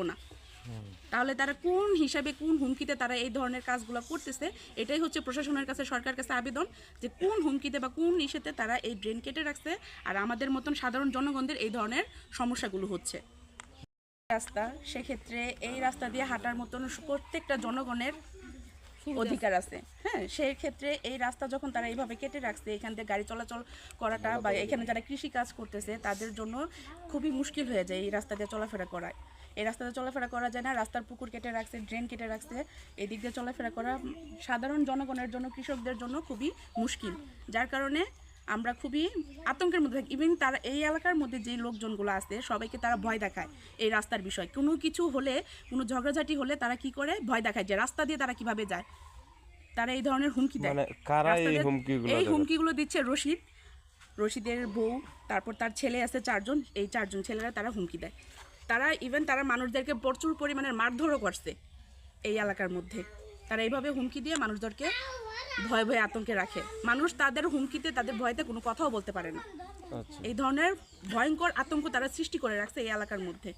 না, তাহলে তারা কোন হিসাবে কোন হুমকিতে তারা এই ধরনের কাজগুলো করতেছে? এটাই হচ্ছে প্রশাসনের কাছে, সরকারের কাছে আবেদন যে কোন হুমকিতে বা কোন ইস্যুতে তারা এই ড্রেন কেটে রাখছে আর আমাদের মতন সাধারণ জনগণদের এই ধরনের সমস্যাগুলো হচ্ছে। রাস্তা, সেক্ষেত্রে এই রাস্তা দিয়ে হাঁটার মতন প্রত্যেকটা জনগণের অধিকার আছে। হ্যাঁ, সেই ক্ষেত্রে এই রাস্তা যখন তারা এইভাবে কেটে রাখছে, এখান থেকে গাড়ি চলাচল করাটা বা এখানে যারা কৃষি কাজ করতেছে তাদের জন্য খুবই মুশকিল হয়ে যায় এই রাস্তা দিয়ে চলাফেরা করায়। এই রাস্তাতে চলাফেরা করা যায় না, রাস্তার পুকুর কেটে রাখছে, ড্রেন কেটে রাখছে, এই দিক দিয়ে চলাফেরা করা সাধারণ জনগণের জন্য, কৃষকদের জন্য খুবই মুশকিল। যার কারণে আমরা খুবই আতঙ্কের মধ্যে থাকি। ইভেন তারা এই এলাকার মধ্যে যে লোকজনগুলো আছে সবাইকে তারা ভয় দেখায় এই রাস্তার বিষয়। কোনো কিছু হলে, কোনো ঝগড়াঝাটি হলে তারা কি করে, ভয় দেখায় যে রাস্তা দিয়ে তারা কিভাবে যায়। তারা এই ধরনের হুমকি দেয়। এই হুমকিগুলো দিচ্ছে রশিদের বউ, তারপর তার ছেলে আছে 4 জন, এই 4 জন ছেলেরা তারা হুমকি দেয়। তারা ইভেন তারা মানুষদেরকে প্রচুর পরিমাণের মারধরও করছে এই এলাকার মধ্যে। তারা এইভাবে হুমকি দিয়ে মানুষদেরকে ভয়ে ভয়ে আতঙ্কে রাখে। মানুষ তাদের হুমকিতে, তাদের ভয়তে কোনো কথাও বলতে পারে না। এই ধরনের ভয়ঙ্কর আতঙ্ক তারা সৃষ্টি করে রাখছে এই এলাকার মধ্যে।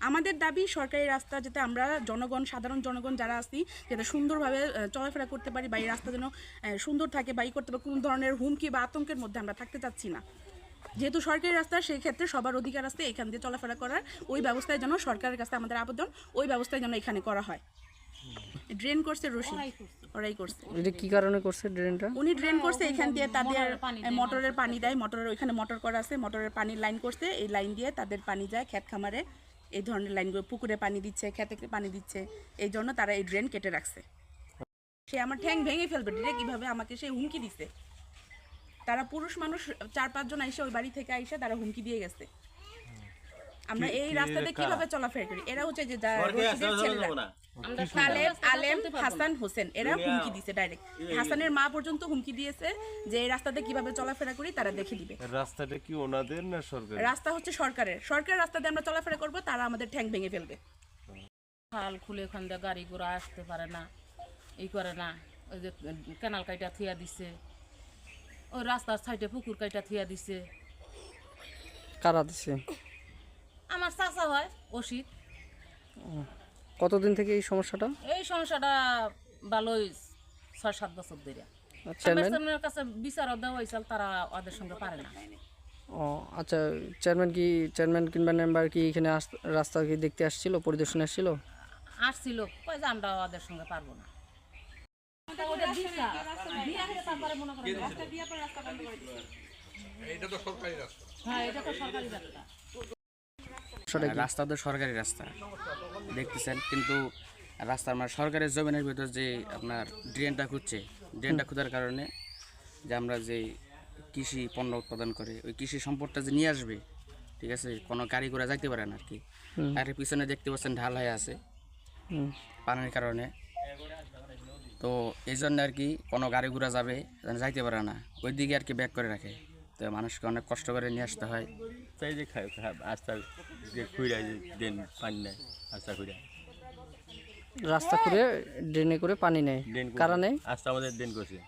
আমাদের দাবি সরকারি রাস্তা যাতে আমরা জনগণ, সাধারণ জনগণ যারা আছি, যাতে সুন্দরভাবে চলাফেরা করতে পারি বা এই রাস্তা যেন সুন্দর থাকে বা করতে পারি। কোনো ধরনের হুমকি বা আতঙ্কের মধ্যে আমরা থাকতে চাচ্ছি না। যেহেতু সরকারি রাস্তা, সেই ক্ষেত্রে সবার অধিকার আছে এখান দিয়ে চলাফেরা করার। ওই ব্যবস্থায় যেন, সরকারের কাছে আমাদের আবেদন, ওই ব্যবস্থায় যেন এখানে করা হয়। ড্রেন করছে রশিদ, ওরাই করছে। এটা কি কারণে করছে ড্রেনটা? উনি ড্রেন করছে এখান দিয়ে, তাদের মোটরের পানি দেয়, মোটরের ওইখানে মোটর করা আছে, মোটরের পানির লাইন করছে, এই লাইন দিয়ে তাদের পানি যায় ক্ষেত খামারে। এই ধরনের লাইনগুলো পুকুরে পানি দিচ্ছে, খেতে পানি দিচ্ছে, এই জন্য তারা এই ড্রেন কেটে রাখছে। সে আমার ঠ্যাং ভেঙে ফেলবে ডিরেক্ট, কিভাবে আমাকে সে হুমকি দিছে। তারা পুরুষ মানুষ 4-5 জন আইসে, ওই বাড়ি থেকে আইসে তারা হুমকি দিয়ে গেছে। আমরা এই রাস্তাতে কিভাবে চলাফেরা করি? এরা হচ্ছে যে আলেম, হাসান, হোসেন, এরা হুমকি দিছে ডাইরেক্ট। হাসানের মা পর্যন্ত হুমকি দিয়েছে যে এই রাস্তাতে কিভাবে চলাফেরা করি তারা দেখে দিবে। রাস্তাটা কি ওনাদের না সরকার? রাস্তা হচ্ছে সরকারের। সরকারের রাস্তাতে আমরা চলাফেরা করব, তারা আমাদের ঠ্যাং ভেঙে ফেলবে। খাল খুলে ওখান দিয়ে গাড়ি ঘোড়া আসতে পারে না, এই করে না। ওই যে ক্যানাল কাইটা থিয়া দিছে, ওই রাস্তার সাইডে পুকুর কাইটা থিয়া দিছে। কারা দিছে? আমার চাচা হয় অসিত। কতদিন থেকে এই সমস্যাটা? এই সমস্যাটা ভালোই 6-7 বছর ধরে। চেয়ারম্যানের কাছে বিচারও দেওয়া হয়েছিল, তারা ওদের সঙ্গে পারে না। ও আচ্ছা, চেয়ারম্যান কিংবা মেম্বার কি এখানে রাস্তা কি দেখতে আসছিল, পরিদর্শনে আসছিল? আসছিল, কই যে আমরা ওদের সঙ্গে পারবো না। রাস্তা তো সরকারি রাস্তা দেখতেছেন, কিন্তু রাস্তার মানে সরকারের জমিনের ভিতর যে আপনার ড্রেনটা খুঁজছে, ড্রেনটা খোঁজার কারণে যে আমরা যে কৃষি পণ্য উৎপাদন করে ওই কৃষি সম্পদটা যে নিয়ে আসবে, ঠিক আছে, কোনো গাড়ি ঘোড়া যাইতে পারে না আর কি। আর পিছনে দেখতে পাচ্ছেন ঢাল হয়ে আছে পানির কারণে। তো এই জন্য আর কি কোনো গাড়ি ঘোড়া যাইতে পারে না, ওই দিকে আর কি ব্যাক করে রাখে। তো মানুষকে অনেক কষ্ট করে নিয়ে আসতে হয়। তাই যে আস্তা যে খুঁড়া যে ড্রেন পানি নেয়, আস্তা খুঁড়া রাস্তা করে ড্রেনে করে পানি নেয়। কারা নেয়? আস্তা আমাদের ড্রেন করছে।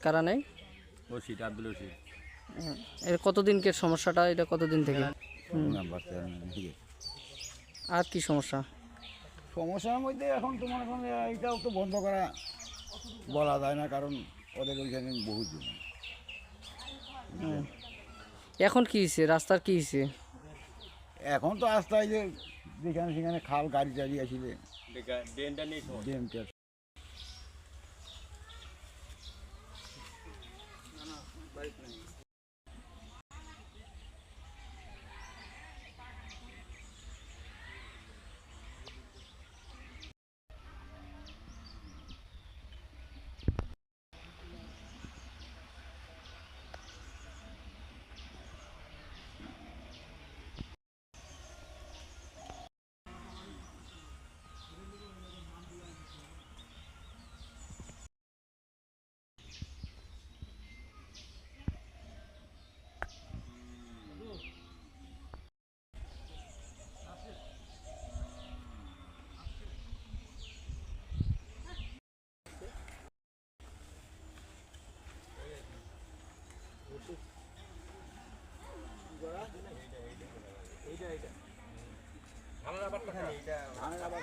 কারা নেয়? রশিদ, আব্দুল রশিদ। এটা কতদিনকের সমস্যাটা? এটা কতদিন থেকে? আর কি সমস্যা? সমস্যার মধ্যে এখন তোমার ওখানে এইটাও তো বন্ধ করা বলা যায় না, কারণ ওদের ওইখানে বহু জমি। এখন কি হয়েছে? রাস্তার কি হয়েছে? এখন তো রাস্তায় যে যেখানে সেখানে খাল গাড়ি টাড়ি আসলে ড্রেনটা নেই। ড্রেনটা ধানের আবাদ